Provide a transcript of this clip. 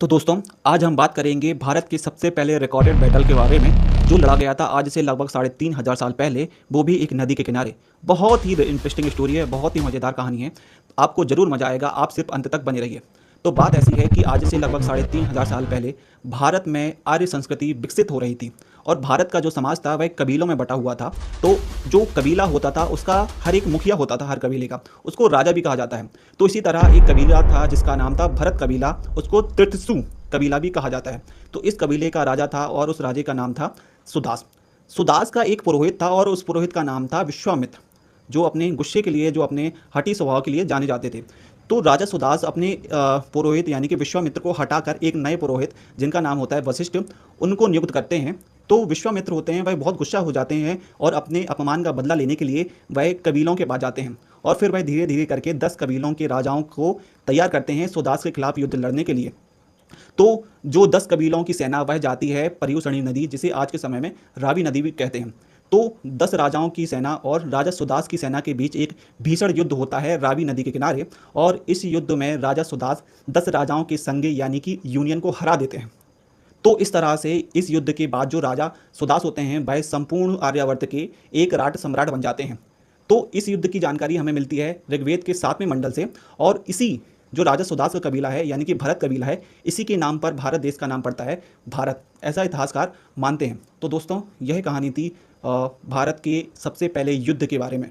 तो दोस्तों, आज हम बात करेंगे भारत के सबसे पहले रिकॉर्डेड बैटल के बारे में, जो लड़ा गया था आज से लगभग 3,500 साल पहले, वो भी एक नदी के किनारे। बहुत ही इंटरेस्टिंग स्टोरी है, बहुत ही मज़ेदार कहानी है। आपको ज़रूर मज़ा आएगा, आप सिर्फ अंत तक बने रहिए। तो बात ऐसी है कि आज से लगभग 3,500 साल पहले भारत में आर्य संस्कृति विकसित हो रही थी और भारत का जो समाज था वह कबीलों में बटा हुआ था। तो जो कबीला होता था उसका हर एक मुखिया होता था, हर कबीले का, उसको राजा भी कहा जाता है। तो इसी तरह एक कबीला था जिसका नाम था भरत कबीला, उसको तीर्थसु कबीला भी कहा जाता है। तो इस कबीले का राजा था और उस राजे का नाम था सुदास। सुदास का एक पुरोहित था और उस पुरोहित का नाम था विश्वामित्र, जो अपने गुस्से के लिए, जो अपने हठी स्वभाव के लिए जाने जाते थे। तो राजा सुदास अपने पुरोहित यानी कि विश्वामित्र को हटाकर एक नए पुरोहित, जिनका नाम होता है वशिष्ठ, उनको नियुक्त करते हैं। तो विश्वामित्र होते हैं वह बहुत गुस्सा हो जाते हैं और अपने अपमान का बदला लेने के लिए वह कबीलों के पास जाते हैं और फिर वह धीरे धीरे करके 10 कबीलों के राजाओं को तैयार करते हैं सुदास के खिलाफ युद्ध लड़ने के लिए। तो जो 10 कबीलों की सेना वह जाती है पर्युषणी नदी, जिसे आज के समय में रावी नदी भी कहते हैं। तो 10 राजाओं की सेना और राजा सुदास की सेना के बीच एक भीषण युद्ध होता है रावी नदी के किनारे, और इस युद्ध में राजा सुदास 10 राजाओं के संघ यानी कि यूनियन को हरा देते हैं। तो इस तरह से इस युद्ध के बाद जो राजा सुदास होते हैं वह संपूर्ण आर्यावर्त के एक राट सम्राट बन जाते हैं। तो इस युद्ध की जानकारी हमें मिलती है ऋग्वेद के 7वें मंडल से, और इसी जो राजा सुदास का कबीला है यानी कि भरत कबीला है, इसी के नाम पर भारत देश का नाम पड़ता है भारत, ऐसा इतिहासकार मानते हैं। तो दोस्तों, यह कहानी थी भारत के सबसे पहले युद्ध के बारे में।